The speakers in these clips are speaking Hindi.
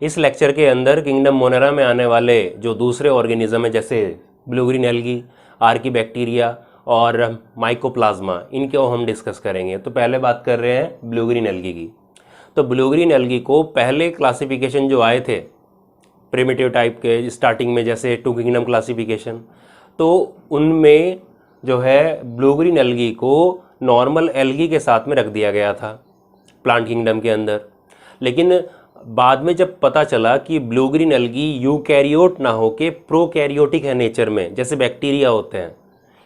इस लेक्चर के अंदर किंगडम मोनेरा में आने वाले जो दूसरे ऑर्गेनिज्म है जैसे blue green algae, Archie bacteria और माइकोप्लाज्मा, इनके हम डिस्कस करेंगे। तो पहले बात कर रहे हैं ब्लू ग्रीन एल्गी की। तो ब्लू ग्रीन एल्गी को पहले क्लासिफिकेशन जो आए थे प्रिमिटिव टाइप के स्टार्टिंग में, जैसे टू किंगडम क्लासिफिकेशन, तो उनमें जो है ब्लू ग्रीन एल्गी को नॉर्मल एल्गी के साथ में रख दिया गया था प्लांट किंगडम के अंदर। लेकिन बाद में जब पता चला कि ब्लू ग्रीन एल्गी यूकैरियोट ना हो के प्रोकैरियोटिक है नेचर में, जैसे बैक्टीरिया होते हैं,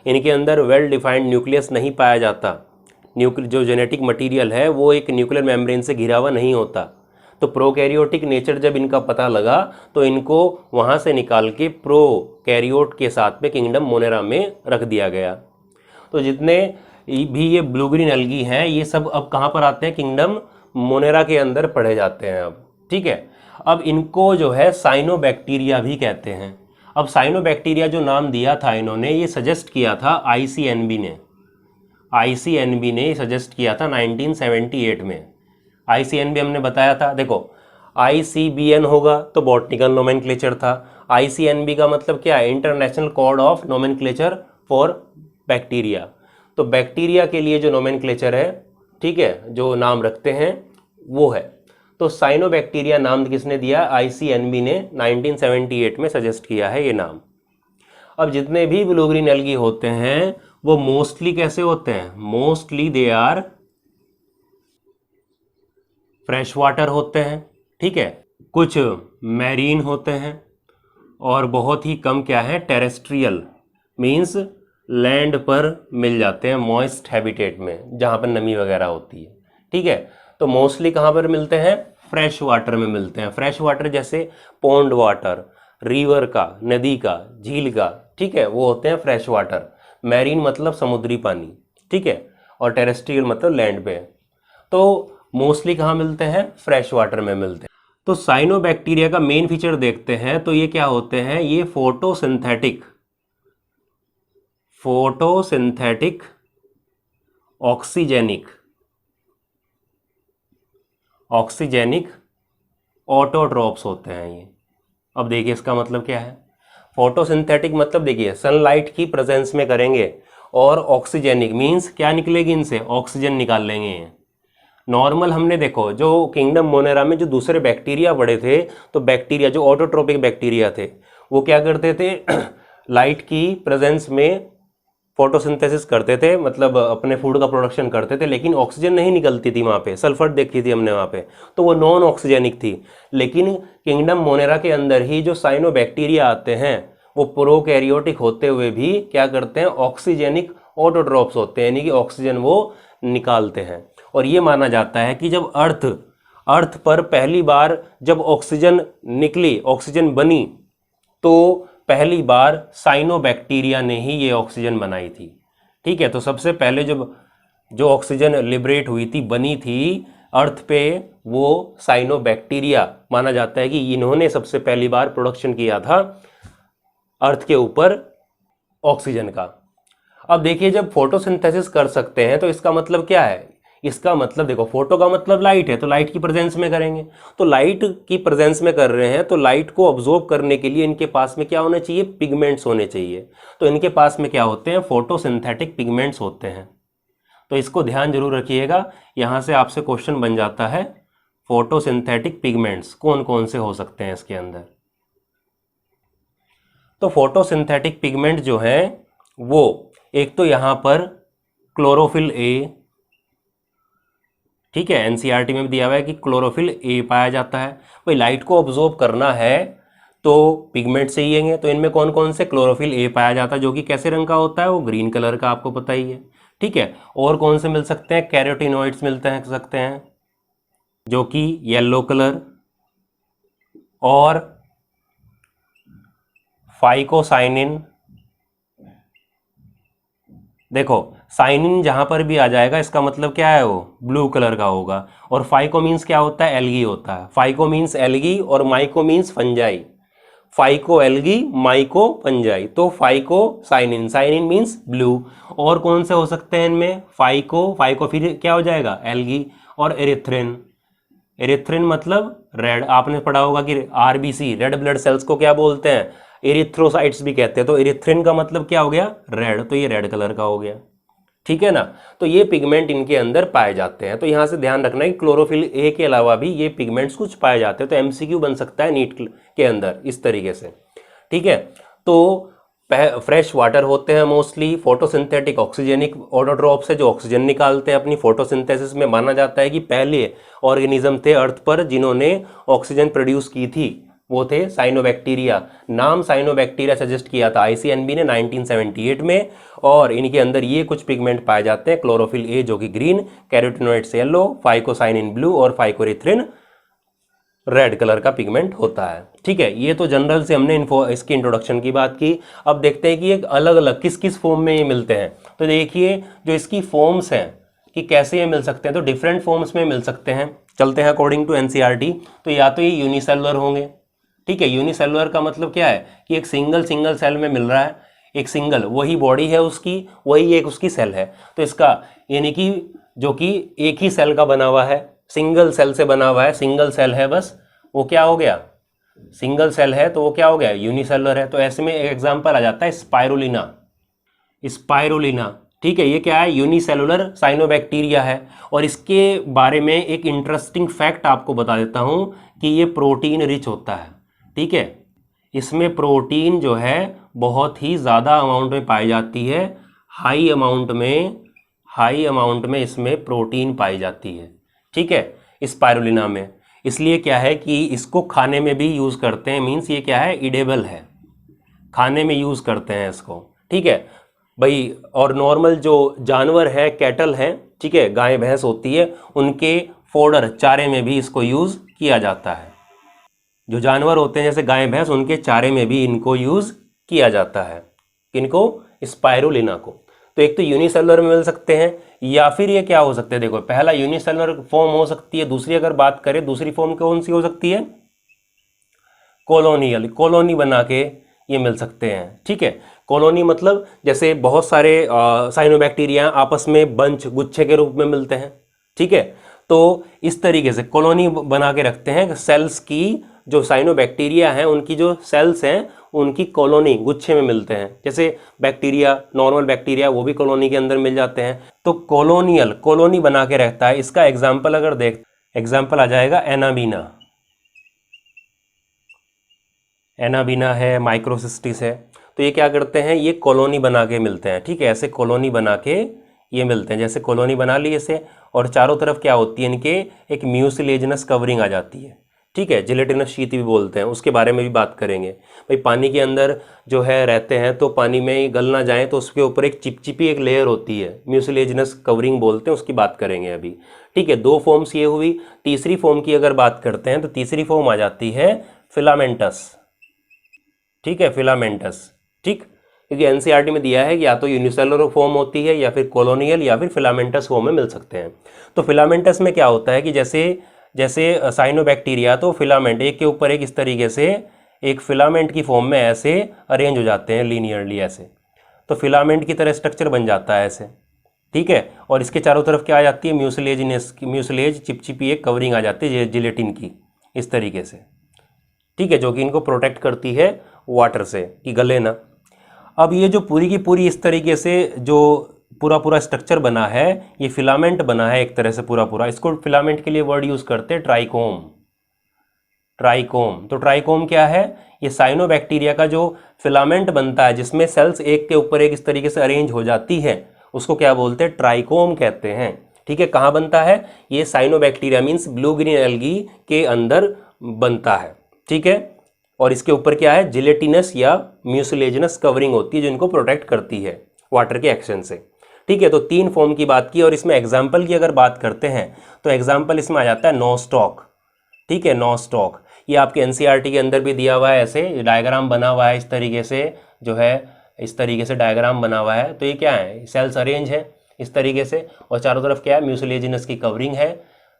इनके अंदर वेल डिफाइंड न्यूक्लियस नहीं पाया जाता, जो जेनेटिक मटेरियल है वो एक न्यूक्लियर मेम्ब्रेन से घिरा हुआ नहीं होता। तो प्रोकैरियोटिक नेचर जब इनका पता लगा तो इनको वहाँ से निकाल के प्रोकैरियोट के साथ में किंगडम मोनेरा में रख दिया गया। तो जितने भी ये ब्लू ग्रीन एल्गी हैं ये सब अब कहाँ पर आते हैं, किंगडम मोनेरा के अंदर पढ़े जाते हैं अब। ठीक है, अब इनको जो है साइनोबैक्टीरिया भी कहते हैं। अब साइनोबैक्टीरिया जो नाम दिया था इन्होंने, ये सजेस्ट किया था ICNB ने। ICNB ने सजेस्ट किया था 1978 में। ICNB हमने बताया था, देखो ICBN होगा तो बॉटनिकल नोमेनक्लेचर था। ICNB का मतलब क्या है, international code of nomenclature for bacteria. तो बैक्टीरिया के लिए जो नोमेनक्लेचर है, ठीक है, जो नाम रखते हैं वो है। तो साइनोबैक्टीरिया नाम किसने दिया, ICNB ने 1978 में सजेस्ट किया है ये नाम। अब जितने भी ब्लू ग्रीन एल्गी होते हैं वो मोस्टली कैसे होते हैं, mostly they are fresh water होते हैं। ठीक है, कुछ मैरीन होते हैं और बहुत ही कम क्या है, टेरेस्ट्रियल, मीन्स लैंड पर मिल जाते हैं, मॉइस्ट हैबिटेट में जहाँ पर नमी वगैरह होती है। ठीक है, तो मोस्टली कहाँ पर मिलते हैं, फ्रेश वाटर में मिलते हैं। फ्रेश वाटर जैसे पॉन्ड वाटर, रिवर का, नदी का, झील का, ठीक है, वो होते हैं फ्रेश वाटर। मैरीन मतलब समुद्री पानी, ठीक है, और टेरेस्ट्रियल मतलब लैंड पे। तो मोस्टली कहाँ मिलते हैं, फ्रेश वाटर में मिलते हैं। तो साइनोबैक्टीरिया का मेन फीचर देखते हैं तो ये क्या होते हैं, ये फोटोसिंथेटिक ऑक्सीजेनिक ऑटोट्रोप्स होते हैं ये। अब देखिए इसका मतलब क्या है, फोटोसिंथेटिक मतलब देखिए सनलाइट की प्रेजेंस में करेंगे, और ऑक्सीजेनिक मीन्स क्या निकलेगी इनसे, ऑक्सीजन निकाल लेंगे ये। नॉर्मल हमने देखो जो किंगडम मोनेरा में जो दूसरे बैक्टीरिया पड़े थे, तो बैक्टीरिया जो ऑटोट्रोपिक बैक्टीरिया थे वो क्या करते थे लाइट की प्रेजेंस में फोटोसिंथेसिस करते थे, मतलब अपने फूड का प्रोडक्शन करते थे, लेकिन ऑक्सीजन नहीं निकलती थी वहाँ पे, सल्फर देखी थी हमने वहाँ पे, तो वो नॉन ऑक्सीजेनिक थी। लेकिन किंगडम मोनेरा के अंदर ही जो साइनोबैक्टीरिया आते हैं वो प्रोकैरियोटिक होते हुए भी क्या करते हैं, ऑक्सीजेनिक ऑटोट्रोप्स होते हैं, यानी कि ऑक्सीजन वो निकालते हैं। और ये माना जाता है कि जब अर्थ पर पहली बार जब ऑक्सीजन निकली, ऑक्सीजन बनी, तो पहली बार साइनोबैक्टीरिया ने ही ये ऑक्सीजन बनाई थी। ठीक है, तो सबसे पहले जब जो ऑक्सीजन लिबरेट हुई थी, बनी थी अर्थ पे, वो साइनोबैक्टीरिया माना जाता है कि इन्होंने सबसे पहली बार प्रोडक्शन किया था अर्थ के ऊपर ऑक्सीजन का। अब देखिए जब फोटोसिंथेसिस कर सकते हैं तो इसका मतलब क्या है, इसका मतलब देखो फोटो का मतलब लाइट है, तो लाइट की प्रेजेंस में करेंगे। तो लाइट की प्रेजेंस में कर रहे हैं तो लाइट को ऑब्जॉर्ब करने के लिए इनके पास में क्या होना चाहिए, पिगमेंट्स होने चाहिए। तो इनके पास में क्या होते हैं, फोटोसिंथेटिक पिगमेंट्स होते हैं। तो इसको ध्यान जरूर रखिएगा, यहाँ से आपसे क्वेश्चन बन जाता है, फोटोसिंथेटिक पिगमेंट्स कौन कौन से हो सकते हैं इसके अंदर। तो फोटोसिंथेटिक पिगमेंट जो है वो एक तो यहाँ पर क्लोरोफिल ए, ठीक है, एनसीईआरटी में भी दिया हुआ है कि क्लोरोफिल ए पाया जाता है। भाई लाइट को ऑब्जॉर्ब करना है तो पिगमेंट से ही आएंगे, तो इनमें कौन कौन से, क्लोरोफिल ए पाया जाता है जो कि कैसे रंग का होता है, वो ग्रीन कलर का, आपको पता ही है। ठीक है, और कौन से मिल सकते हैं, कैरोटीनॉइड्स मिलते हैं सकते हैं जो कि येलो कलर, और फाइकोसाइनिन। देखो साइनिन जहां पर भी आ जाएगा इसका मतलब क्या है, वो ब्लू कलर का होगा। और फाइको मीन्स क्या होता है, एल्गी होता है। फाइको मीन्स एल्गी और myco means fungi. Phyco algae, myco fungi, तो phycocyanin, cyanin means blue. और कौन से हो सकते हैं इनमें, फाइको फिर क्या हो जाएगा, एल्गी, और एरिथ्रिन, एरिथ्रिन मतलब रेड, आपने पढ़ा होगा कि आरबीसी रेड ब्लड सेल्स को क्या बोलते हैं, एरिथ्रोसाइट्स भी कहते हैं। तो एरिथ्रिन का मतलब क्या हो गया, रेड, तो ये रेड कलर का हो गया, ठीक है ना। तो ये पिगमेंट इनके अंदर पाए जाते हैं। तो यहाँ से ध्यान रखना है कि क्लोरोफिल ए के अलावा भी ये पिगमेंट्स कुछ पाए जाते हैं। तो एमसीक्यू बन सकता है नीट के अंदर इस तरीके से, ठीक है। तो फ्रेश वाटर होते हैं मोस्टली, फोटोसिंथेटिक ऑक्सीजेनिक ऑटोट्रॉप से जो ऑक्सीजन निकालते हैं अपनी फोटोसिंथेसिस में। माना जाता है कि पहले ऑर्गेनिज्म थे अर्थ पर जिन्होंने ऑक्सीजन प्रोड्यूस की थी, वो थे साइनोबैक्टीरिया। नाम साइनोबैक्टीरिया सजेस्ट किया था आईसीएनबी ने 1978 में। और इनके अंदर ये कुछ पिगमेंट पाए जाते हैं, क्लोरोफिल ए जो कि green, carotenoids yellow, phycocyanin blue और फाइकोरिथ्रिन रेड कलर का पिगमेंट होता है, ठीक है। ये तो जनरल से हमने इसकी इंट्रोडक्शन की बात की। अब देखते हैं कि एक अलग अलग किस किस फॉर्म में ये मिलते हैं। तो देखिए जो इसकी फॉर्म्स हैं कि कैसे ये मिल सकते हैं, तो डिफरेंट फॉर्म्स में मिल सकते हैं। चलते हैं अकॉर्डिंग टू एनसीईआरटी। तो या तो ये यूनिसेलुलर होंगे, ठीक है। यूनिसेलुलर का मतलब क्या है कि एक सिंगल सेल में मिल रहा है, एक सिंगल वही बॉडी है उसकी, वही एक उसकी सेल है। तो इसका यानी कि जो कि एक ही सेल का बना हुआ है, सिंगल सेल से बना हुआ है, सिंगल सेल है बस, वो क्या हो गया, सिंगल सेल है, तो वो क्या हो गया, यूनिसेलुलर है। तो ऐसे में एक एग्जांपल आ जाता है स्पाइरुलिना, स्पाइरुलिना, ठीक है। ये क्या है, यूनिसेलुलर साइनोबैक्टीरिया है। और इसके बारे में एक इंटरेस्टिंग फैक्ट आपको बता देता हूं कि ये प्रोटीन रिच होता है, ठीक है। इसमें प्रोटीन जो है बहुत ही ज़्यादा अमाउंट में पाई जाती है, हाई अमाउंट में इसमें प्रोटीन पाई जाती है, ठीक है, स्पाइरुलिना में। इसलिए क्या है कि इसको खाने में भी यूज़ करते हैं, मीन्स ये क्या है, इडेबल है, खाने में यूज़ करते हैं इसको, ठीक है भाई। और नॉर्मल जो जानवर है, कैटल है, ठीक है, गाय भैंस होती है, उनके फोडर चारे में भी इसको यूज़ किया जाता है। जो जानवर होते हैं जैसे गाय भैंस, उनके चारे में भी इनको यूज़ किया जाता है, किनको, स्पाइरुलिना को। तो एक तो यूनिसेलुलर में मिल सकते हैं, या फिर ये क्या हो सकते हैं, देखो पहला यूनिसेलुलर फॉर्म हो सकती है, दूसरी अगर बात करें दूसरी फॉर्म कौन सी हो सकती है, कॉलोनियल, कॉलोनी बना के ये मिल सकते हैं, ठीक है। कॉलोनी मतलब जैसे बहुत सारे साइनोबैक्टीरिया आपस में बंच, गुच्छे के रूप में मिलते हैं, ठीक है। तो इस तरीके से कॉलोनी बना के रखते हैं सेल्स की, जो साइनोबैक्टीरिया हैं उनकी जो सेल्स हैं उनकी कॉलोनी गुच्छे में मिलते हैं। जैसे बैक्टीरिया, नॉर्मल बैक्टीरिया, वो भी कॉलोनी के अंदर मिल जाते हैं। तो कॉलोनियल, कॉलोनी बना के रहता है। इसका एग्जाम्पल अगर देख, एग्जाम्पल आ जाएगा एनाबीना, एनाबीना है, माइक्रोसिस्टिस है। तो ये क्या करते हैं, ये कॉलोनी बना के मिलते हैं, ठीक है। ऐसे कॉलोनी बना के ये मिलते हैं, जैसे कॉलोनी बना ली ऐसे, और चारों तरफ क्या होती है इनके, एक म्यूसिलेजिनस कवरिंग आ जाती है, ठीक है। जिलेटिनस शीट भी बोलते हैं, उसके बारे में भी बात करेंगे। भाई पानी के अंदर जो है रहते हैं, तो पानी में गल ना जाए तो उसके ऊपर एक चिपचिपी एक लेयर होती है, म्यूसिलेजिनस कवरिंग बोलते हैं, उसकी बात करेंगे अभी, ठीक है। दो फॉर्म्स ये हुई। तीसरी फॉर्म की अगर बात करते हैं तो तीसरी फॉर्म आ जाती है फिलामेंटस, ठीक है, फिलामेंटस, ठीक। क्योंकि एनसीईआरटी में दिया है कि या तो यूनिसेलुलर फॉर्म होती है, या फिर कॉलोनियल, या फिर फिलामेंटस फॉर्म में मिल सकते हैं। तो फिलामेंटस में क्या होता है कि जैसे साइनोबैक्टीरिया, तो फिलामेंट एक के ऊपर एक इस तरीके से एक फिलामेंट की फॉर्म में ऐसे अरेंज हो जाते हैं लीनियरली ऐसे, तो फिलामेंट की तरह स्ट्रक्चर बन जाता है ऐसे, ठीक है। और इसके चारों तरफ क्या आ जाती है, म्यूसिलेज चिपचिपी एक कवरिंग आ जाती है जिलेटिन की, इस तरीके से, ठीक है, जो कि इनको प्रोटेक्ट करती है वाटर से कि गले ना। अब ये जो पूरी की पूरी इस तरीके से जो पूरा स्ट्रक्चर बना है, ये फिलामेंट बना है एक तरह से पूरा। इसको फिलामेंट के लिए वर्ड यूज करते हैं ट्राइकोम, ट्राइकोम। तो ट्राइकोम क्या है, ये साइनोबैक्टीरिया का जो फिलामेंट बनता है जिसमें सेल्स एक के ऊपर एक इस तरीके से अरेंज हो जाती है, उसको क्या बोलते हैं, ट्राइकोम कहते हैं, ठीक है। कहाँ बनता है, ये cyanobacteria means blue green algae के अंदर बनता है, ठीक है। और इसके ऊपर क्या है, जिलेटिनस या म्यूसिलेजिनस कवरिंग होती है जो इनको प्रोटेक्ट करती है वाटर के एक्शन से, ठीक है। तो तीन फॉर्म की बात की। और इसमें एग्जाम्पल की अगर बात करते हैं तो एग्जाम्पल इसमें आ जाता है नोस्टॉक, ठीक है, नोस्टॉक। ये आपके एनसीईआरटी के अंदर भी दिया हुआ है, ऐसे डायग्राम बना हुआ है इस तरीके से, जो है इस तरीके से डायग्राम बना हुआ है। तो ये क्या है, सेल्स अरेंज है इस तरीके से, और चारों तरफ क्या है, म्यूसिलेजिनस की कवरिंग है।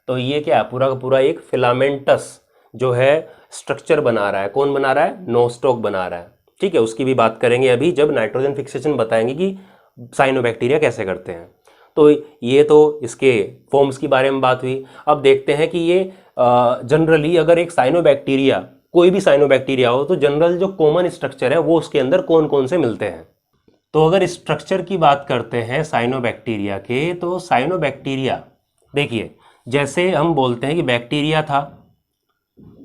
तो ये क्या है, पूरा का पूरा एक फिलामेंटस जो है स्ट्रक्चर बना रहा है। कौन बना रहा है, नोस्टॉक बना रहा है, ठीक है। उसकी भी बात करेंगे अभी जब नाइट्रोजन फिक्सेशन बताएंगे कि साइनोबैक्टीरिया कैसे करते हैं। तो ये तो इसके फॉर्म्स के बारे में बात हुई। अब देखते हैं कि ये जनरली अगर एक साइनोबैक्टीरिया, कोई भी साइनोबैक्टीरिया हो, तो जनरल जो कॉमन स्ट्रक्चर है वो उसके अंदर कौन कौन से मिलते हैं। तो अगर स्ट्रक्चर की बात करते हैं साइनोबैक्टीरिया के, तो साइनोबैक्टीरिया देखिए, जैसे हम बोलते हैं कि बैक्टीरिया था,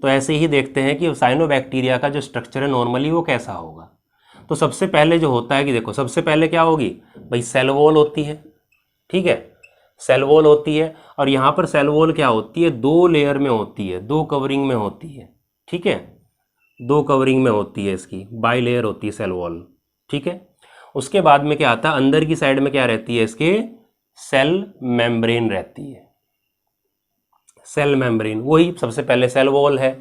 तो ऐसे ही देखते हैं कि साइनोबैक्टीरिया का जो स्ट्रक्चर है नॉर्मली वो कैसा होगा। तो सबसे पहले जो होता है कि देखो, सबसे पहले क्या होगी भाई, सेल वॉल होती है, ठीक है, सेल वॉल होती है। और यहाँ पर सेल वॉल क्या होती है, 2 लेयर में होती है, 2 कवरिंग में होती है, ठीक है, 2 कवरिंग में होती है, इसकी बाई लेयर होती है सेल वॉल, ठीक है। उसके बाद में क्या आता है, अंदर की साइड में क्या रहती है, इसके सेल मेम्ब्रेन रहती है, सेल मेम्ब्रेन, वही सबसे पहले सेल वॉल है,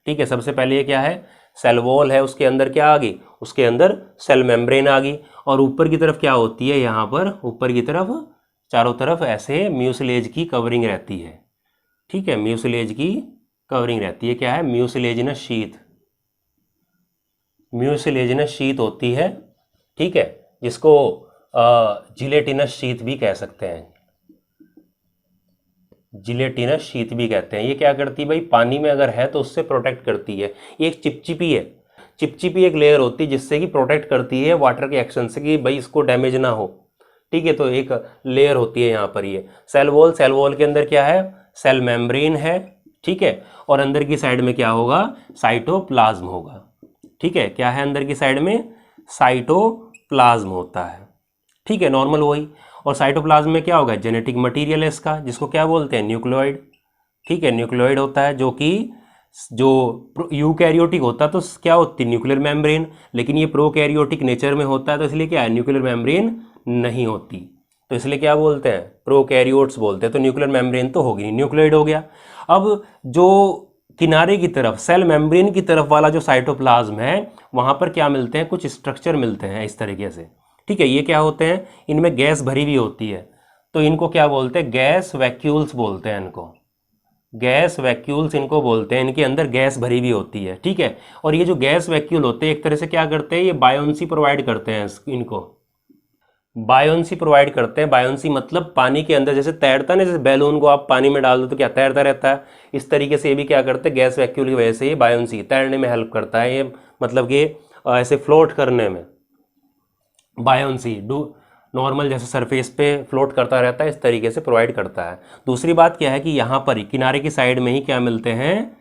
ठीक है। सबसे पहले ये क्या है, सेल वॉल है, उसके अंदर क्या आ गई, उसके अंदर सेल मेम्ब्रेन आ गई। और ऊपर की तरफ क्या होती है, यहाँ पर ऊपर की तरफ चारों तरफ ऐसे म्यूसिलेज की कवरिंग रहती है, ठीक है, म्यूसिलेज की कवरिंग रहती है। क्या है, म्यूसिलेजिनस शीथ, म्यूसिलेजिनस शीथ होती है, ठीक है, जिसको जिलेटिनस शीथ भी कह सकते हैं, जिलेटिनस शीथ भी कहते हैं। ये क्या करती है भाई, पानी में अगर है तो उससे प्रोटेक्ट करती है। ये एक चिपचिपी है, चिपचिपी एक लेयर होती है जिससे कि प्रोटेक्ट करती है वाटर के एक्शन से, कि भाई इसको डैमेज ना हो, ठीक है। तो एक लेयर होती है यहाँ पर ये सेल वॉल। सेल वॉल के अंदर क्या है, सेल मेम्ब्रेन है, ठीक है। और अंदर की साइड में क्या होगा, साइटोप्लाज्म होगा, ठीक है। क्या है अंदर की साइड में, साइटोप्लाज्म होता है, ठीक है, नॉर्मल वही। और साइटोप्लाज्म में क्या होगा, जेनेटिक मटेरियल है इसका, जिसको क्या बोलते हैं, न्यूक्लियोइड, ठीक है, न्यूक्लियोइड होता है। जो कि जो यूकैरियोटिक होता है तो क्या होती है, न्यूक्लियर मेम्ब्रेन, लेकिन ये प्रोकैरियोटिक नेचर में होता है, तो इसलिए क्या है, न्यूक्लियर मेम्ब्रेन नहीं होती, तो इसलिए क्या बोलते हैं, प्रोकैरियोट्स बोलते हैं। तो न्यूक्लियर मेम्ब्रेन तो होगी नहीं, न्यूक्लियोइड हो गया। अब जो किनारे की तरफ सेल मेम्ब्रेन की तरफ वाला जो साइटोप्लाज्म है, वहाँ पर क्या मिलते हैं, कुछ स्ट्रक्चर मिलते हैं इस तरीके से, ठीक है। ये क्या होते हैं, इनमें गैस भरी हुई होती है, तो इनको क्या बोलते हैं, गैस वैक्यूल्स बोलते हैं इनको, गैस वैक्यूल्स इनको बोलते हैं। इनके अंदर गैस भरी हुई होती है, ठीक है। और ये जो गैस वैक्यूल होते हैं एक तरह से क्या करते हैं, ये बायोन्सी प्रोवाइड करते हैं, इनको बायोन्सी प्रोवाइड करते हैं। बायोन्सी मतलब पानी के अंदर जैसे तैरता है ना, जैसे बैलून को आप पानी में डाल दो तो क्या तैरता रहता है, इस तरीके से ये भी क्या करते हैं, गैस वैक्यूल की वजह से ये बायोन्सी तैरने में हेल्प करता है, ये मतलब कि ऐसे फ्लोट करने में बायोन्सी डू नॉर्मल जैसे सरफेस पे फ्लोट करता रहता है, इस तरीके से प्रोवाइड करता है। दूसरी बात क्या है कि यहाँ पर ही किनारे की साइड में ही क्या मिलते हैं,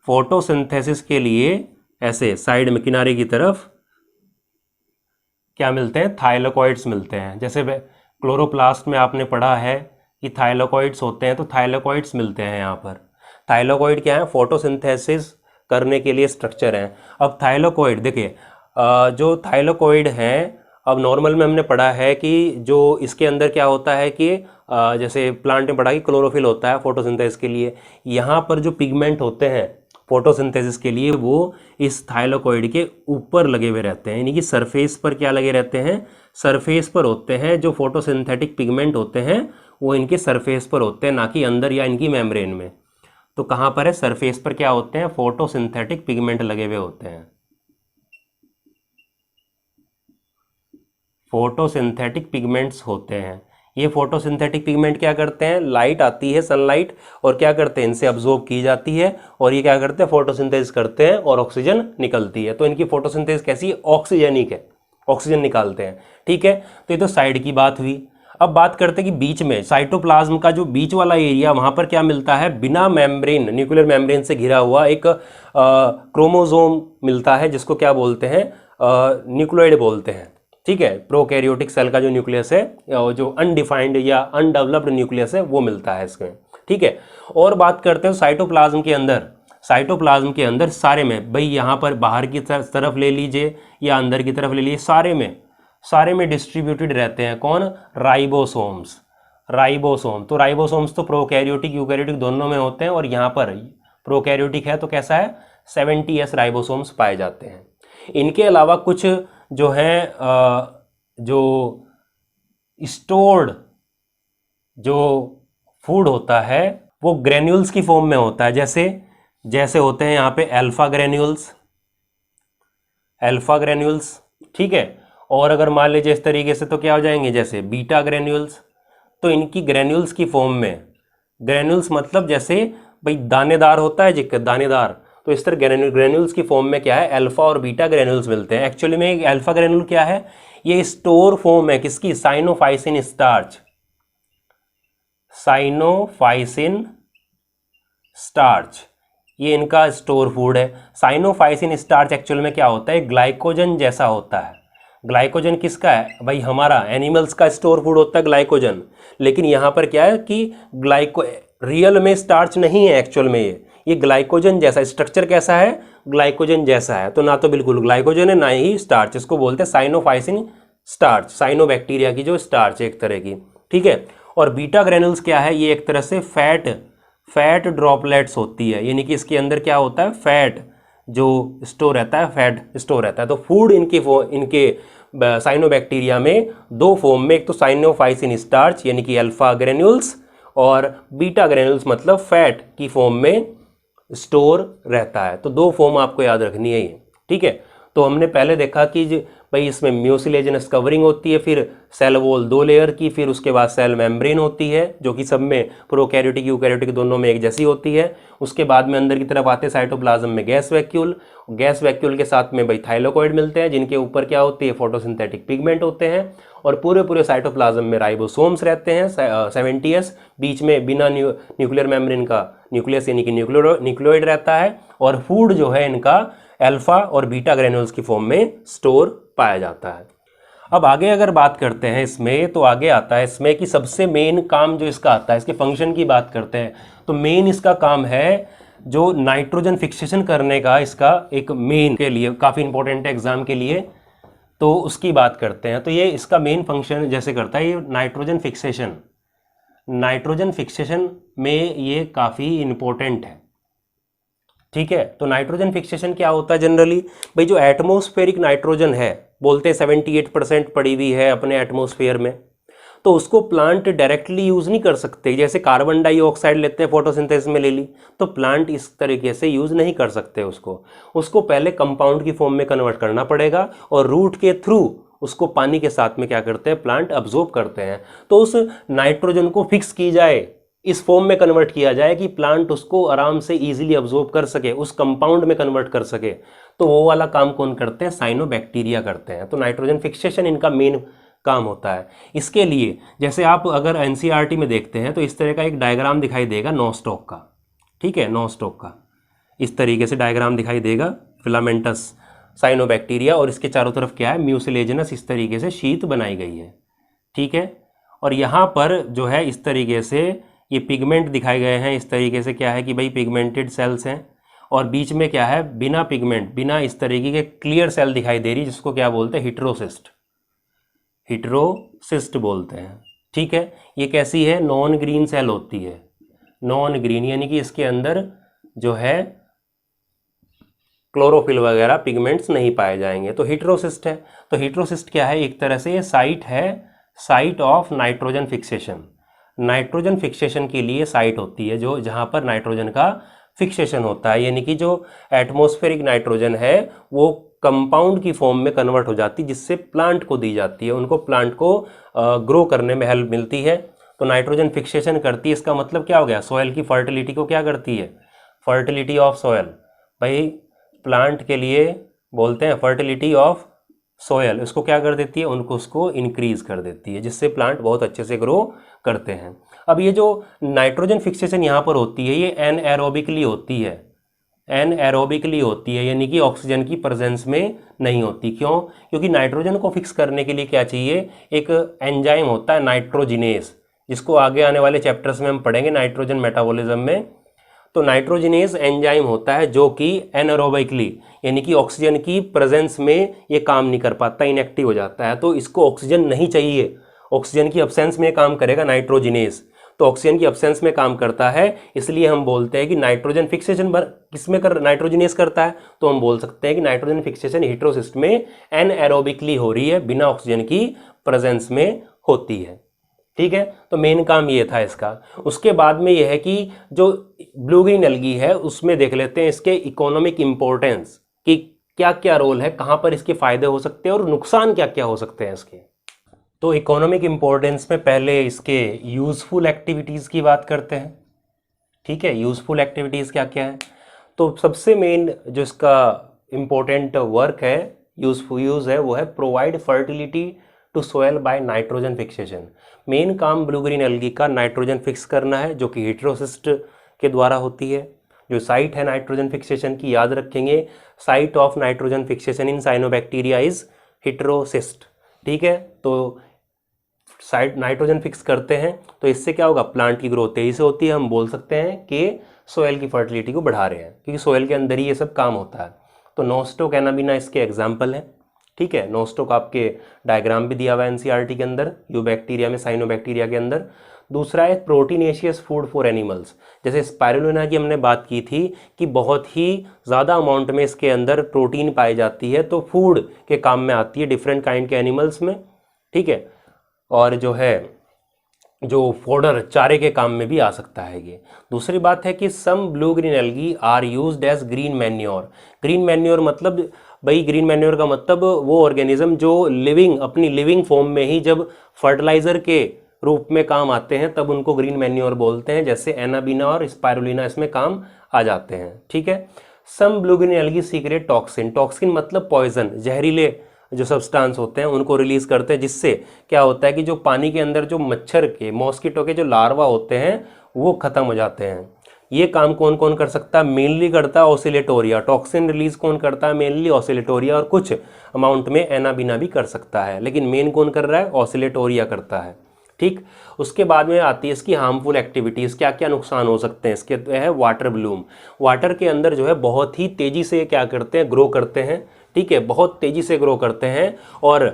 फोटोसिंथेसिस के लिए ऐसे साइड में किनारे की तरफ क्या मिलते हैं, थाइलाकोइड्स मिलते हैं। जैसे क्लोरोप्लास्ट में आपने पढ़ा है कि थाइलाकोइड्स होते हैं, तो थाइलाकोइड्स मिलते हैं यहाँ पर। थाइलाकोइड क्या है, फोटोसिंथेसिस करने के लिए स्ट्रक्चर हैं। अब थाइलाकोइड देखिए, जो थाइलाकोइड हैं, अब नॉर्मल में हमने पढ़ा है कि जो इसके अंदर क्या होता है कि जैसे प्लांट में पढ़ा कि क्लोरोफिल होता है फोटोसिंथेसिस के लिए। यहाँ पर जो पिगमेंट होते हैं फोटोसिंथेसिस के लिए, वो इस थाइलाकोइड के ऊपर लगे हुए रहते हैं, यानी कि सरफेस पर क्या लगे रहते हैं, सरफेस पर होते हैं। जो फोटोसिंथेटिक पिगमेंट होते हैं वो इनके सरफेस पर होते हैं, ना कि अंदर या इनकी मेम्ब्रेन में। तो कहाँ पर है, सरफेस पर क्या होते हैं, फोटोसिंथेटिक पिगमेंट लगे हुए होते हैं, फोटोसिंथेटिक पिगमेंट्स होते हैं। ये फोटोसिंथेटिक पिगमेंट क्या करते हैं, लाइट आती है सनलाइट, और क्या करते हैं, इनसे अब्जॉर्ब की जाती है, और ये क्या करते हैं, फोटोसिंथेसिस करते हैं और ऑक्सीजन निकलती है। तो इनकी फोटोसिंथेसिस कैसी है, ऑक्सीजनिक है, ऑक्सीजन निकालते हैं, ठीक है। तो ये तो साइड की बात हुई। अब बात करते हैं कि बीच में साइटोप्लाज्म का जो बीच वाला एरिया, वहां पर क्या मिलता है, बिना मेम्ब्रेन, न्यूक्लियर मेम्ब्रेन से घिरा हुआ एक क्रोमोसोम मिलता है, जिसको क्या बोलते हैं, न्यूक्लियोइड बोलते हैं, ठीक है। प्रोकैरियोटिक सेल का जो न्यूक्लियस है, जो अनडिफाइंड या अनडेवलप्ड न्यूक्लियस है, वो मिलता है इसमें, ठीक है। और बात करते हैं साइटोप्लाज्म के अंदर, साइटोप्लाज्म के अंदर सारे में भाई, यहाँ पर बाहर की तरफ ले लीजिए या अंदर की तरफ ले लीजिए, सारे में डिस्ट्रीब्यूटेड रहते हैं कौन, राइबोसोम्स, राइबोसोम। तो राइबोसोम्स तो प्रोकैरियोटिक यूकैरियोटिक दोनों में होते हैं, और यहाँ पर प्रोकैरियोटिक है तो कैसा है, 70s राइबोसोम्स पाए जाते हैं। इनके अलावा कुछ जो है जो स्टोर्ड जो फूड होता है वो ग्रेन्यूल्स की फॉर्म में होता है, जैसे होते हैं यहाँ पे अल्फा ग्रेन्यूल्स, ठीक है। और अगर मान लीजिए इस तरीके से तो क्या हो जाएंगे, जैसे बीटा ग्रेन्यूल्स। तो इनकी ग्रेन्यूल्स की फॉर्म में, ग्रेन्यूल्स मतलब जैसे भाई दानेदार होता है जिक दानेदार, तो इस तरह ग्रेन्यूल्स की फॉर्म में क्या है, अल्फा और बीटा ग्रेन्यूल्स मिलते हैं। एक्चुअली में अल्फा ग्रेन्यूल क्या है, ये स्टोर फॉर्म है किसकी, साइनोफाइसिन स्टार्च, साइनोफाइसिन स्टार्च, ये इनका स्टोर फूड है। साइनोफाइसिन स्टार्च एक्चुअल में क्या होता है, ग्लाइकोजन जैसा होता है। ग्लाइकोजन किसका है भाई, हमारा एनिमल्स का स्टोर फूड होता है ग्लाइकोजन, लेकिन यहाँ पर क्या है कि रियल में स्टार्च नहीं है एक्चुअल में, ये ग्लाइकोजन जैसा स्ट्रक्चर कैसा है, ग्लाइकोजन जैसा है। तो ना तो बिल्कुल ग्लाइकोजन है ना ही स्टार्च, इसको बोलते हैं साइनोफाइसिन स्टार्च, साइनोबैक्टीरिया की जो स्टार्च एक तरह की, ठीक है। और बीटा ग्रेनुल्स क्या है, ये एक तरह से फैट ड्रॉपलेट्स होती है, यानी कि इसके अंदर क्या होता है, फैट जो स्टोर रहता है, फैट स्टोर रहता है। तो फूड इनके साइनोबैक्टीरिया में दो फॉर्म में, एक तो साइनोफाइसिन स्टार्च यानी कि अल्फा ग्रेन्यूल्स, और बीटा ग्रेन्यूल्स मतलब फैट की फॉर्म में स्टोर रहता है। तो दो फॉर्म आपको याद रखनी है ये, ठीक है। तो हमने पहले देखा कि भाई इसमें म्यूसिलेजिनस कवरिंग होती है, फिर सेल वॉल 2 लेयर की, फिर उसके बाद सेल मेम्ब्रेन होती है जो कि सब में प्रोकैरियोटिक यूकैरियोटिक दोनों में एक जैसी होती है। उसके बाद में अंदर की तरफ आते हैं साइटोप्लाज्म में गैस वैक्यूल के साथ में भाई थाइलाकोइड मिलते हैं, जिनके ऊपर क्या होती है, फोटोसिंथेटिक पिगमेंट होते हैं। और पूरे साइटोप्लाज्म में राइबोसोम्स रहते हैं 70s, बीच में बिना न्यूक्लियर मेम्ब्रेन का न्यूक्लियस यानी कि न्यूक्लियोइड रहता है। और फूड जो है इनका अल्फा और बीटा ग्रेन्यूल्स की फॉर्म में स्टोर पाया जाता है। अब आगे अगर बात करते हैं इसमें, तो आगे आता है इसमें कि सबसे मेन काम जो इसका आता है, इसके फंक्शन की बात करते हैं, तो मेन इसका काम है जो नाइट्रोजन फिक्सेशन करने का, इसका एक मेन के लिए काफ़ी इंपॉर्टेंट है एग्जाम के लिए, तो उसकी बात करते हैं। तो ये इसका मेन फंक्शन जैसे करता है, ये नाइट्रोजन फिक्सेशन में ये काफ़ी इंपॉर्टेंट है, ठीक है। तो नाइट्रोजन फिक्सेशन क्या होता है जनरली, भाई जो एटमॉस्फेरिक नाइट्रोजन है, बोलते हैं 78% पड़ी हुई है अपने एटमॉस्फेयर में, तो उसको प्लांट डायरेक्टली यूज़ नहीं कर सकते। जैसे कार्बन डाइऑक्साइड लेते हैं फोटोसिंथेसिस में ले ली, तो प्लांट इस तरीके से यूज़ नहीं कर सकते उसको पहले कंपाउंड की फॉर्म में कन्वर्ट करना पड़ेगा, और रूट के थ्रू उसको पानी के साथ में क्या करते हैं, प्लांट अब्जॉर्ब करते हैं। तो उस नाइट्रोजन को फिक्स की जाए, इस फॉर्म में कन्वर्ट किया जाए कि प्लांट उसको आराम से इजीली अब्जॉर्ब कर सके, उस कंपाउंड में कन्वर्ट कर सके, तो वो वाला काम कौन करते हैं, साइनोबैक्टीरिया करते हैं। तो नाइट्रोजन फिक्सेशन इनका मेन काम होता है। इसके लिए जैसे आप अगर एनसीईआरटी में देखते हैं तो इस तरह का एक डायग्राम दिखाई देगा नॉस्टॉक का, ठीक है, नॉस्टॉक का इस तरीके से डायग्राम दिखाई देगा, फिलामेंटस साइनोबैक्टीरिया, और इसके चारों तरफ क्या है, म्यूसिलेजिनस इस तरीके से शीट बनाई गई है, ठीक है। और यहाँ पर जो है इस तरीके से ये पिगमेंट दिखाए गए हैं, इस तरीके से क्या है कि भाई पिगमेंटेड सेल्स हैं, और बीच में क्या है, बिना पिगमेंट, बिना इस तरीके के क्लियर सेल दिखाई दे रही, जिसको क्या बोलते हैं, हिट्रोसिस्ट बोलते हैं, ठीक है। ये कैसी है, नॉन ग्रीन सेल होती है, नॉन ग्रीन यानी कि इसके अंदर जो है क्लोरोफिल वगैरह पिगमेंट्स नहीं पाए जाएंगे, तो हिट्रोसिस्ट है। तो हिट्रोसिस्ट क्या है, एक तरह से ये साइट ऑफ नाइट्रोजन फिक्सेशन के लिए साइट होती है, जो जहाँ पर नाइट्रोजन का फिक्सेशन होता है, यानी कि जो एटमॉस्फेरिक नाइट्रोजन है वो कंपाउंड की फॉर्म में कन्वर्ट हो जाती है, जिससे प्लांट को दी जाती है, उनको प्लांट को ग्रो करने में हेल्प मिलती है। तो नाइट्रोजन फिक्सेशन करती है, इसका मतलब क्या हो गया, सॉइल की फर्टिलिटी को क्या करती है, फर्टिलिटी ऑफ सॉइल, भाई प्लांट के लिए बोलते हैं फर्टिलिटी ऑफ सॉयल, इसको क्या कर देती है, उसको इंक्रीज कर देती है, जिससे प्लांट बहुत अच्छे से ग्रो करते हैं। अब ये जो नाइट्रोजन फिक्सेशन यहाँ पर होती है, ये एनएरोबिकली होती है, यानी कि ऑक्सीजन की प्रेजेंस में नहीं होती। क्यों, क्योंकि नाइट्रोजन को फिक्स करने के लिए क्या चाहिए, एक एंजाइम होता है नाइट्रोजिनेस, जिसको आगे आने वाले चैप्टर्स में हम पढ़ेंगे नाइट्रोजन मेटाबॉलिज्म में। तो नाइट्रोजिनेस एंजाइम होता है जो कि एनारोबिकली यानी कि ऑक्सीजन की प्रेजेंस में ये काम नहीं कर पाता, इनएक्टिव हो जाता है। तो इसको ऑक्सीजन नहीं चाहिए, ऑक्सीजन की अब्सेंस में काम करेगा नाइट्रोजिनेस, तो ऑक्सीजन की अब्सेंस में काम करता है, इसलिए हम बोलते हैं कि नाइट्रोजन फिक्सेशन किसमें नाइट्रोजिनेस करता है, तो हम बोल सकते हैं कि नाइट्रोजन फिक्सेशन हिट्रोसिस्ट में एनएरोबिकली हो रही है, बिना ऑक्सीजन की प्रेजेंस में होती है, ठीक है। तो मेन काम ये था इसका। उसके बाद में यह है कि जो ब्लू ग्रीन एल्गी है उसमें देख लेते हैं इसके इकोनॉमिक इंपॉर्टेंस कि क्या क्या रोल है, कहाँ पर इसके फायदे हो सकते हैं और नुकसान क्या क्या हो सकते हैं इसके। तो इकोनॉमिक इम्पोर्टेंस में पहले इसके यूज़फुल एक्टिविटीज़ की बात करते हैं। ठीक है, यूज़फुल एक्टिविटीज़ क्या क्या है। तो सबसे मेन जो इसका इम्पोर्टेंट वर्क है, यूज़फुल यूज़ है, वो है provide fertility to soil by nitrogen fixation. Main काम ब्लू ग्रीन एल्गी का नाइट्रोजन फिक्स करना है, जो कि हेटेरोसिस्ट के द्वारा होती है। जो साइट है नाइट्रोजन फिक्सेशन की, याद रखेंगे, site of nitrogen fixation in cyanobacteria is heterocyst. ठीक है, तो साइट नाइट्रोजन फिक्स करते हैं तो इससे क्या होगा, प्लांट की ग्रोथ तेजी से होती है। हम बोल सकते हैं कि सोयल की फर्टिलिटी को बढ़ा रहे हैं, क्योंकि सोयल के अंदर ही ये सब काम होता है। तो नोस्टोक एनाबीना इसके एग्जाम्पल है। ठीक है, नोस्टोक आपके डायग्राम भी दिया हुआ है एनसीईआरटी के अंदर, यूबैक्टीरिया में, साइनोबैक्टीरिया के अंदर। दूसरा है प्रोटीनेशियस फूड फॉर एनिमल्स। जैसे स्पाइरुलिना की हमने बात की थी कि बहुत ही ज़्यादा अमाउंट में इसके अंदर प्रोटीन पाई जाती है, तो फूड के काम में आती है डिफरेंट काइंड के एनिमल्स में। ठीक है, और जो है जो फोडर चारे के काम में भी आ सकता है ये। दूसरी बात है कि some blue green algae are used as green manure. Green manure मतलब भाई, ग्रीन मैन्योर का मतलब वो ऑर्गेनिज्म जो लिविंग, अपनी लिविंग फॉर्म में ही जब फर्टिलाइजर के रूप में काम आते हैं, तब उनको ग्रीन मैन्योर बोलते हैं। जैसे एनाबीना और स्पाइरुलिना इसमें काम आ जाते हैं। ठीक है, some blue green algae secrete toxin. Toxin मतलब पॉइजन, जहरीले जो सब्सटेंस होते हैं उनको रिलीज करते हैं, जिससे क्या होता है कि जो पानी के अंदर जो मच्छर के, मॉस्किटो के जो लार्वा होते हैं वो खत्म हो जाते हैं। ये काम कौन कौन कर सकता है, मेनली करता है ऑसिलेटोरिया। टॉक्सिन रिलीज कौन करता है, मेनली ऑसिलेटोरिया, और कुछ अमाउंट में एनाबीना भी कर सकता है, लेकिन मेन कौन कर रहा है, ऑसिलेटोरिया करता है। ठीक, उसके बाद में आती है इसकी हार्मफुल एक्टिविटीज़, क्या क्या नुकसान हो सकते हैं इसके। तो है वाटर ब्लूम। वाटर के अंदर जो है बहुत ही तेज़ी से क्या करते हैं, ग्रो करते हैं। ठीक है, बहुत तेज़ी से ग्रो करते हैं और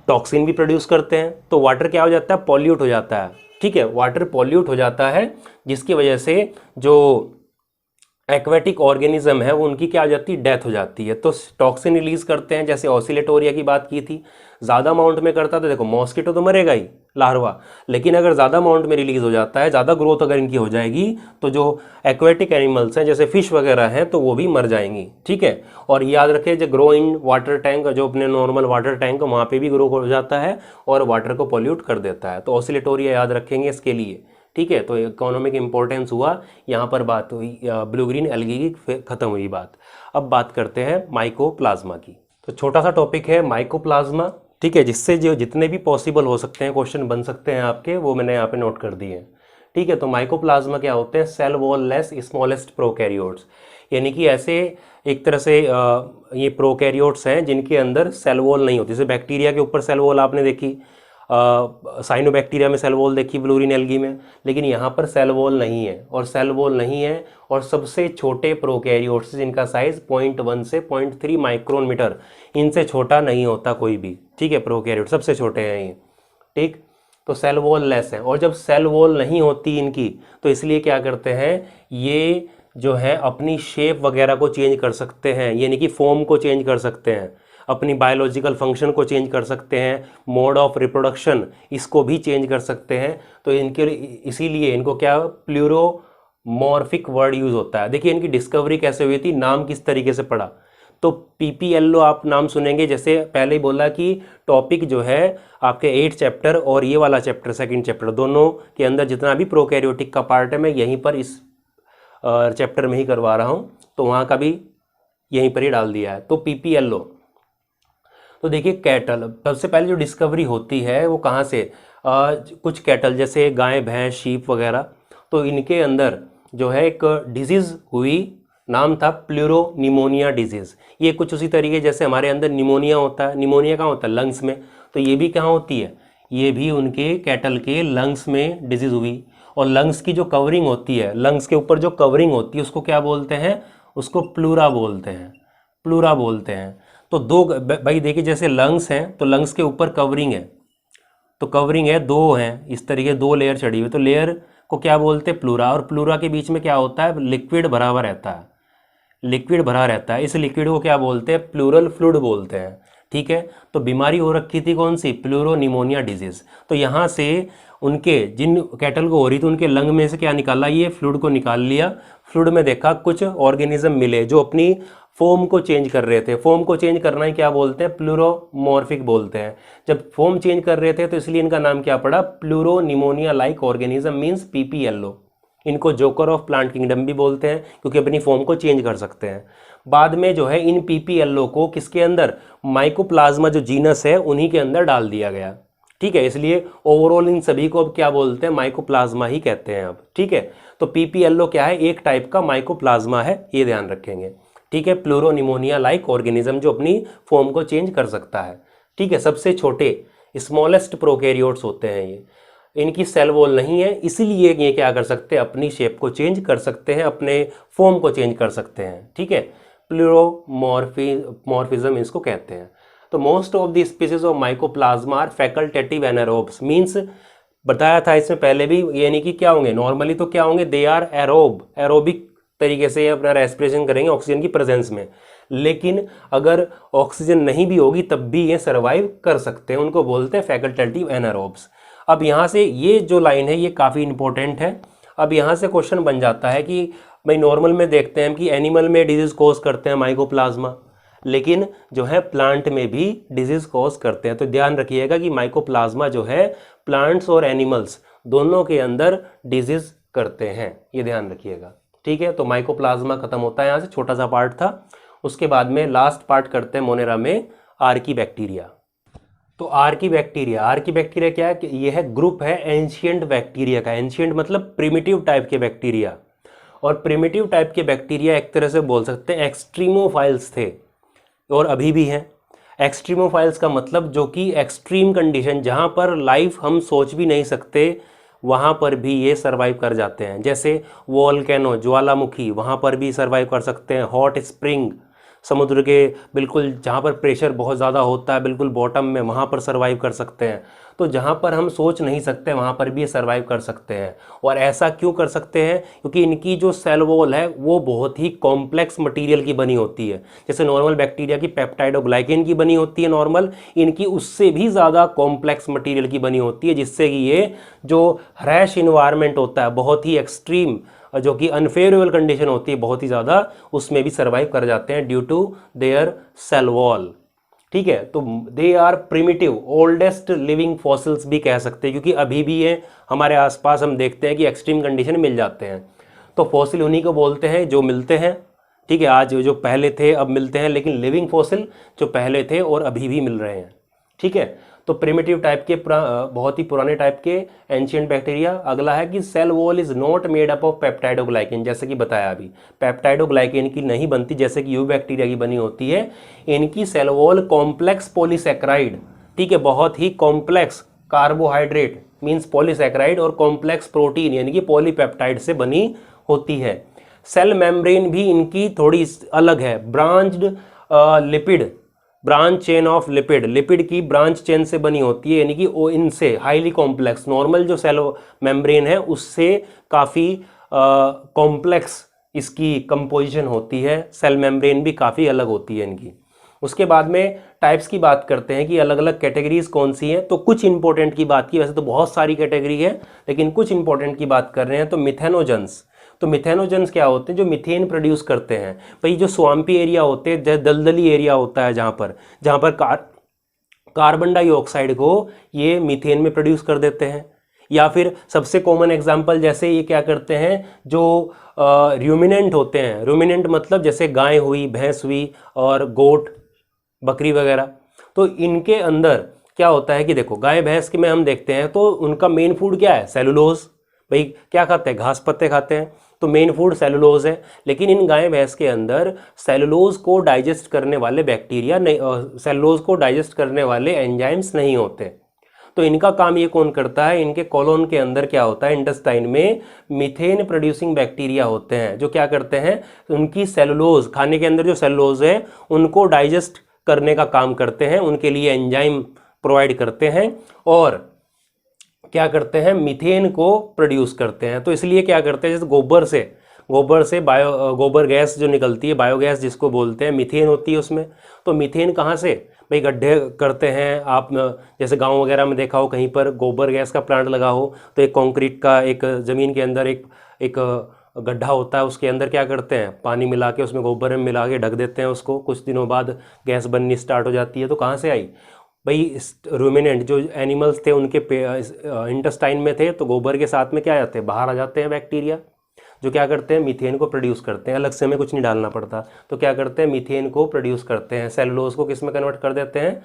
टॉक्सिन भी प्रोड्यूस करते हैं। तो वाटर क्या हो जाता है, पॉल्यूट हो जाता है। ठीक है, वाटर पॉल्यूट हो जाता है, जिसकी वजह से जो एक्वेटिक ऑर्गेनिज्म है वो उनकी क्या हो जाती है, डेथ हो जाती है। तो टॉक्सिन रिलीज करते हैं, जैसे ऑसिलेटोरिया की बात की थी, ज़्यादा अमाउंट में करता है तो देखो मॉस्किटो तो मरेगा ही, लार्वा, लेकिन अगर ज़्यादा अमाउंट में रिलीज हो जाता है, ज़्यादा ग्रोथ अगर इनकी हो जाएगी, तो जो एक्वेटिक एनिमल्स हैं जैसे फिश वगैरह हैं तो वो भी मर जाएंगी। ठीक है, और याद रखें जो ग्रो इन वाटर टैंक, जो अपने नॉर्मल वाटर टैंक वहाँ पर भी ग्रो हो जाता है और वाटर को पॉल्यूट कर देता है। तो ऑसिलेटोरिया याद रखेंगे इसके लिए। ठीक है, तो इकोनॉमिक इंपॉर्टेंस हुआ, यहाँ पर बात हुई ब्लू ग्रीन एल्गी की, खत्म हुई बात। अब बात करते हैं माइकोप्लाज्मा की। तो छोटा सा टॉपिक है माइकोप्लाज्मा। ठीक है, जिससे जो जितने भी पॉसिबल हो सकते हैं क्वेश्चन बन सकते हैं आपके, वो मैंने यहाँ पे नोट कर दिए हैं। ठीक है, तो माइकोप्लाज्मा क्या होते हैं, cell wall less smallest prokaryotes, यानी कि ऐसे एक तरह से ये प्रोकैरियोट्स हैं जिनके अंदर सेल वॉल नहीं होती। जैसे बैक्टीरिया के ऊपर सेल वॉल आपने देखी, साइनोबैक्टीरिया में सेल वॉल देखी, ब्लू ग्रीन एल्गी में, लेकिन यहाँ पर सेल वॉल नहीं है। और सेल वॉल नहीं है, और सबसे छोटे प्रोकैरियोट्स जिनका साइज 0.1 से 0.3 माइक्रोन मीटर, इनसे छोटा नहीं होता कोई भी। ठीक है, प्रोकैरियोट सबसे छोटे हैं ये। ठीक, तो सेल वॉल लेस है, और जब सेल वॉल नहीं होती इनकी, तो इसलिए क्या करते हैं, ये जो है अपनी शेप वगैरह को चेंज कर सकते हैं, यानी कि फॉर्म को चेंज कर सकते हैं, अपनी बायोलॉजिकल फंक्शन को चेंज कर सकते हैं, मोड ऑफ रिप्रोडक्शन इसको भी चेंज कर सकते हैं। तो इनके इसीलिए इनको क्या प्लूरोमॉर्फिक वर्ड यूज़ होता है। देखिए इनकी डिस्कवरी कैसे हुई थी, नाम किस तरीके से पड़ा। तो PPLO आप नाम सुनेंगे, जैसे पहले ही बोला कि टॉपिक जो है आपके 8 चैप्टर और ये वाला चैप्टर 2nd चैप्टर, दोनों के अंदर जितना भी प्रोकैरियोटिक का पार्ट है मैं यहीं पर इस चैप्टर में ही करवा रहा हूँ, तो वहाँ का भी यहीं पर ही डाल दिया है। तो PPLO, तो देखिए कैटल, सबसे पहले जो डिस्कवरी होती है वो कहाँ से, कुछ कैटल जैसे गाय भैंस शीप वगैरह, तो इनके अंदर जो है एक डिजीज़ हुई, नाम था प्लूरोनिमोनिया डिजीज़। ये कुछ उसी तरीके जैसे हमारे अंदर निमोनिया होता है, निमोनिया कहाँ होता है, लंग्स में, तो ये भी कहाँ होती है, ये भी उनके कैटल के लंग्स में डिजीज़ हुई। और लंग्स की जो कवरिंग होती है, लंग्स के ऊपर जो कवरिंग होती है उसको क्या बोलते हैं, उसको प्लूरा बोलते हैं, प्लूरा बोलते हैं। तो दो भाई देखिए, जैसे लंग्स हैं तो लंग्स के ऊपर कवरिंग है, तो कवरिंग है, दो हैं इस तरीके, दो लेयर चढ़ी हुई, तो लेयर को क्या बोलते हैं, प्लूरा। और प्लूरा के बीच में क्या होता है, लिक्विड भरा हुआ रहता है, लिक्विड भरा रहता है, इस लिक्विड को क्या बोलते हैं, प्लूरल फ्लूइड बोलते हैं। ठीक है, तो बीमारी हो रखी थी कौन सी, प्लूरोनिमोनिया डिजीज़। तो यहाँ से उनके जिन कैटल को हो रही थी उनके लंग में से क्या निकाला, ये फ्लूइड को निकाल लिया। फ्लूइड में देखा कुछ ऑर्गेनिज्म मिले जो अपनी फोम को चेंज कर रहे थे। फोम को चेंज करना ही क्या बोलते हैं, प्लूरोमॉर्फिक बोलते हैं। जब फोम चेंज कर रहे थे तो इसलिए इनका नाम क्या पड़ा, pleuropneumonia like organism, means PPLO. इनको जोकर ऑफ प्लांट किंगडम भी बोलते हैं क्योंकि अपनी फॉर्म को चेंज कर सकते हैं। बाद में जो है इन पीपीएलओ को किसके अंदर, माइकोप्लाज्मा जो जीनस है उन्हीं के अंदर डाल दिया गया। ठीक है, इसलिए ओवरऑल इन सभी को अब क्या बोलते हैं, माइकोप्लाज्मा ही कहते हैं अब। ठीक है, तो पीपीएलओ क्या है, एक टाइप का माइकोप्लाज्मा है, ये ध्यान रखेंगे। ठीक है, प्लूरोनिमोनिया लाइक ऑर्गेनिज्म जो अपनी फॉर्म को चेंज कर सकता है। ठीक है, सबसे छोटे स्मॉलेस्ट प्रोकैरियोट्स होते हैं ये, इनकी सेल वॉल नहीं है, इसीलिए ये क्या कर सकते हैं, अपनी शेप को चेंज कर सकते हैं, अपने फॉर्म को चेंज कर सकते हैं। ठीक है, प्लूरोमॉर्फिज्म इसको कहते हैं। तो most of the species of mycoplasma are facultative anaerobes, means बताया था इसमें पहले भी, यानी कि क्या होंगे, नॉर्मली तो क्या होंगे, दे आर एरोबिक तरीके से अपना रेस्पिरेशन करेंगे ऑक्सीजन की प्रेजेंस में, लेकिन अगर ऑक्सीजन नहीं भी होगी तब भी ये सर्वाइव कर सकते हैं, उनको बोलते हैं फैकल्टेटिव एनारोब्स। अब यहाँ से ये जो लाइन है ये काफ़ी इंपॉर्टेंट है। अब यहाँ से क्वेश्चन बन जाता है कि भाई नॉर्मल में देखते हैं कि एनिमल में डिजीज कॉज करते हैं माइकोप्लाज्मा, लेकिन जो है प्लांट में भी डिजीज कॉज करते हैं। तो ध्यान रखिएगा कि माइकोप्लाज्मा जो है प्लांट्स और एनिमल्स दोनों के अंदर डिजीज करते हैं, ये ध्यान रखिएगा। ठीक है, तो माइकोप्लाज्मा खत्म होता है, यहाँ से छोटा सा पार्ट था। उसके बाद में लास्ट पार्ट करते हैं मोनेरा में आर्की बैक्टीरिया। तो आर्की बैक्टीरिया क्या है, ये है ग्रुप है एंशियंट बैक्टीरिया का। एंशियंट मतलब प्रिमिटिव टाइप के बैक्टीरिया, और प्रिमिटिव टाइप के बैक्टीरिया एक तरह से बोल सकते हैं एक्सट्रीमोफाइल्स थे और अभी भी हैं। एक्सट्रीमोफाइल्स का मतलब जो कि एक्सट्रीम कंडीशन, जहाँ पर लाइफ हम सोच भी नहीं सकते वहाँ पर भी ये सर्वाइव कर जाते हैं। जैसे वोल्केनो, ज्वालामुखी, वहाँ पर भी सर्वाइव कर सकते हैं। हॉट स्प्रिंग, समुद्र के बिल्कुल जहाँ पर प्रेशर बहुत ज़्यादा होता है बिल्कुल बॉटम में, वहाँ पर सर्वाइव कर सकते हैं। तो जहाँ पर हम सोच नहीं सकते वहाँ पर भी ये सर्वाइव कर सकते हैं। और ऐसा क्यों कर सकते हैं, क्योंकि इनकी जो सेल वॉल है वो बहुत ही कॉम्प्लेक्स मटेरियल की बनी होती है। जैसे नॉर्मल बैक्टीरिया की पेप्टाइडोग्लाइकेन की बनी होती है नॉर्मल, इनकी उससे भी ज़्यादा कॉम्प्लेक्स मटेरियल की बनी होती है, जिससे कि ये जो रैश इन्वायरमेंट होता है बहुत ही एक्सट्रीम, जो कि अनफेवरेबल कंडीशन होती है बहुत ही ज़्यादा, उसमें भी सर्वाइव कर जाते हैं due to their cell wall. ठीक है, तो they are primitive oldest living fossils भी कह सकते हैं, क्योंकि अभी भी ये हमारे आसपास हम देखते हैं कि एक्सट्रीम कंडीशन मिल जाते हैं। तो फॉसिल उन्हीं को बोलते हैं जो मिलते हैं। ठीक है, आज जो पहले थे अब मिलते हैं, लेकिन लिविंग फॉसिल जो पहले थे और अभी भी मिल रहे हैं। ठीक है, तो प्रिमिटिव टाइप के बहुत ही पुराने टाइप के एंशियंट बैक्टीरिया। अगला है कि cell wall is not made up of peptidoglycan, जैसे कि बताया अभी पेप्टाइडोग्लाइकेन की नहीं बनती जैसे कि यू बैक्टीरिया की बनी होती है। इनकी सेल वॉल कॉम्प्लेक्स पॉलीसैकेराइड, ठीक है, बहुत ही कॉम्प्लेक्स कार्बोहाइड्रेट मीन्स पॉलीसैकेराइड और कॉम्प्लेक्स प्रोटीन यानी कि पॉलीपेप्टाइड से बनी होती है। सेल मेम्ब्रेन भी इनकी थोड़ी अलग है, branched lipid, branch chain of lipid, lipid की ब्रांच चेन से बनी होती है, यानी कि वो इनसे हाईली कॉम्प्लेक्स, नॉर्मल जो सेल मेम्ब्रेन है उससे काफ़ी कॉम्प्लेक्स इसकी कंपोजिशन होती है। सेल मेम्ब्रेन भी काफ़ी अलग होती है इनकी। उसके बाद में टाइप्स की बात करते हैं कि अलग अलग कैटेगरीज कौन सी हैं। तो कुछ इंपॉर्टेंट की बात की, वैसे तो बहुत सारी कैटेगरी है लेकिन कुछ इंपॉर्टेंट की बात कर रहे हैं। तो मिथेनोजन्स, तो मिथेनोजन्स क्या होते हैं, जो मिथेन प्रोड्यूस करते हैं। भाई जो स्वाम्पी एरिया होते हैं, दलदली एरिया होता है जहाँ पर कार्बन डाइऑक्साइड को ये मीथेन में प्रोड्यूस कर देते हैं। या फिर सबसे कॉमन एग्जांपल जैसे ये क्या करते हैं, जो रूमिनेंट होते हैं, रूमिनेंट मतलब जैसे गाय हुई, भैंस हुई और गोट, बकरी वगैरह। तो इनके अंदर क्या होता है कि देखो गाय भैंस के में हम देखते हैं तो उनका मेन फूड क्या है, सेलुलोज। भाई क्या खाते हैं, घास पत्ते खाते हैं, तो मेन फूड सेलुलोज है। लेकिन इन गाय भैंस के अंदर सेलुलोज को डाइजेस्ट करने वाले बैक्टीरिया नहीं, सेलुलोज को डाइजेस्ट करने वाले एंजाइम्स नहीं होते। तो इनका काम ये कौन करता है, इनके कोलोन के अंदर क्या होता है, इंटेस्टाइन में मीथेन प्रोड्यूसिंग बैक्टीरिया होते हैं जो क्या करते हैं, उनकी सेलुलोज, खाने के अंदर जो सेलुलोज है उनको डाइजेस्ट करने का काम करते हैं, उनके लिए एंजाइम प्रोवाइड करते हैं और क्या करते हैं, मीथेन को प्रोड्यूस करते हैं। तो इसलिए क्या करते हैं, जैसे गोबर से गोबर गैस जो निकलती है, बायोगैस जिसको बोलते हैं, मीथेन होती है उसमें। तो मीथेन कहाँ से, भाई गड्ढे करते हैं आप, जैसे गांव वगैरह में देखा हो कहीं पर गोबर गैस का प्लांट लगा हो तो एक कंक्रीट का एक ज़मीन के अंदर एक गड्ढा होता है उसके अंदर क्या करते हैं, पानी मिला के उसमें गोबर में मिला के ढक देते हैं उसको, कुछ दिनों बाद गैस बननी स्टार्ट हो जाती है। तो कहाँ से आई भाई, रूमिनेंट जो एनिमल्स थे उनके इंटेस्टाइन में थे, तो गोबर के साथ में क्या आते हैं, बाहर आ जाते हैं बैक्टीरिया, जो क्या करते हैं मीथेन को प्रोड्यूस करते हैं। अलग से हमें कुछ नहीं डालना पड़ता, तो क्या करते हैं मीथेन को प्रोड्यूस करते हैं, सेलुलोज को किस में कन्वर्ट कर देते हैं,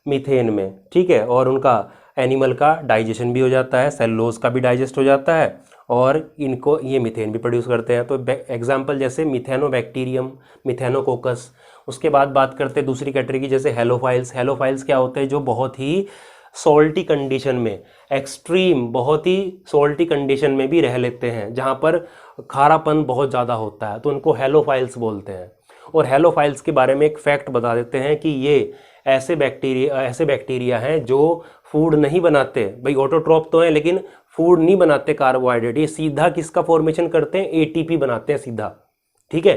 मीथेन में, ठीक है। और उनका एनिमल का डाइजेशन भी हो जाता है, सेलुलोज का भी डाइजेस्ट हो जाता है, और इनको ये मीथेन भी प्रोड्यूस करते हैं। तो एग्जाम्पल जैसे मिथेनोबैक्टीरियम, मिथेनोकोकस। उसके बाद बात करते हैं दूसरी कैटेगरी की, जैसे हेलोफाइल्स। हेलोफाइल्स क्या होते हैं, जो बहुत ही सॉल्टी कंडीशन में, एक्सट्रीम बहुत ही सॉल्टी कंडीशन में भी रह लेते हैं, जहाँ पर खारापन बहुत ज़्यादा होता है, तो उनको हेलोफाइल्स बोलते हैं। और हेलोफाइल्स के बारे में एक फैक्ट बता देते हैं कि ये ऐसे बैक्टीरिया हैं जो फूड नहीं बनाते, भाई ऑटोट्रॉप तो हैं लेकिन फूड नहीं बनाते कार्बोहाइड्रेट, ये सीधा किसका फॉर्मेशन करते हैं, एटीपी बनाते हैं सीधा, ठीक है।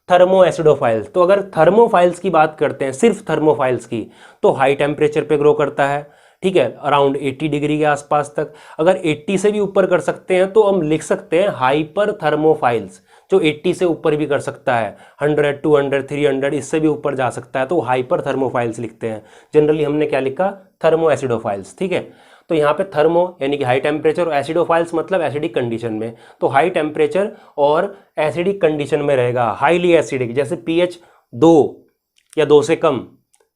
थर्मो एसिडोफाइल्स, तो अगर थर्मोफाइल्स की बात करते हैं, सिर्फ थर्मोफाइल्स की, तो हाई टेम्परेचर पे ग्रो करता है, ठीक है, अराउंड 80 डिग्री के आसपास तक। अगर 80 से भी ऊपर कर सकते हैं तो हम लिख सकते हैं हाइपर थर्मोफाइल्स, जो 80 से ऊपर भी कर सकता है, 100, 200, 300 इससे भी ऊपर जा सकता है, तो हाइपर थर्मोफाइल्स लिखते हैं। जनरली हमने क्या लिखा, थर्मो एसिडोफाइल्स, ठीक है। तो यहाँ पे थर्मो यानी कि हाई टेम्परेचर, और एसिडोफाइल्स मतलब एसिडिक कंडीशन में, तो हाई टेम्परेचर और एसिडिक कंडीशन में रहेगा, हाईली एसिडिक, जैसे पीएच 2 या 2 से कम,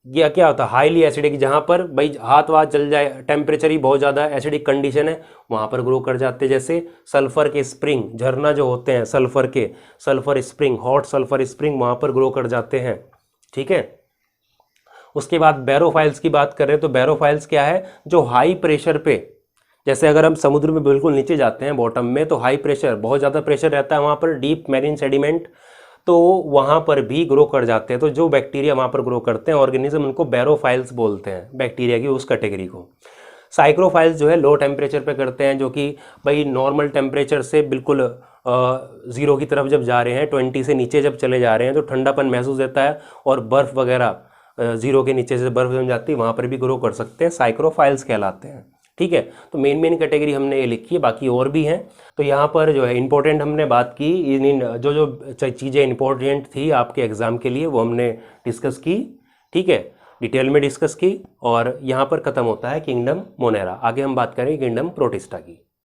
या क्या होता है हाईली एसिडिक, जहाँ पर भाई हाथ वाथ जल जाए, टेम्परेचर ही बहुत ज़्यादा एसिडिक कंडीशन है, वहाँ पर ग्रो कर जाते हैं। जैसे सल्फर के स्प्रिंग, झरना जो होते हैं सल्फर के, sulphur spring, hot sulphur spring, वहाँ पर ग्रो कर जाते हैं, ठीक है। उसके बाद बैरोफाइल्स की बात करें तो बैरोफाइल्स क्या है, जो हाई प्रेशर पे, जैसे अगर हम समुद्र में बिल्कुल नीचे जाते हैं बॉटम में, तो हाई प्रेशर, बहुत ज़्यादा प्रेशर रहता है वहाँ पर, डीप मैरीन सेडिमेंट, तो वहाँ पर भी ग्रो कर जाते हैं। तो जो बैक्टीरिया वहाँ पर ग्रो करते हैं ऑर्गेनिज्म, उनको बैरोफाइल्स बोलते हैं, बैक्टीरिया की उस कैटेगरी को। साइक्रोफाइल्स जो है लो टेम्परेचर पे करते हैं, जो कि भाई नॉर्मल टेम्परेचर से बिल्कुल ज़ीरो की तरफ जब जा रहे हैं, 20 से नीचे जब चले जा रहे हैं, तो ठंडापन महसूस देता है, और बर्फ़ वगैरह ज़ीरो के नीचे से बर्फ़ जम जाती है, वहाँ पर भी ग्रो कर सकते हैं, साइक्रोफाइल्स कहलाते हैं, ठीक है। तो मेन कैटेगरी हमने ये लिखी है, बाकी और भी हैं। तो यहाँ पर जो है इंपॉर्टेंट हमने बात की, इन जो चीज़ें इंपॉर्टेंट थी आपके एग्ज़ाम के लिए, वो हमने डिस्कस की, ठीक है, डिटेल में डिस्कस की। और यहाँ पर ख़त्म होता है किंगडम मोनेरा। आगे हम बात करेंगे किंगडम प्रोटिस्टा की।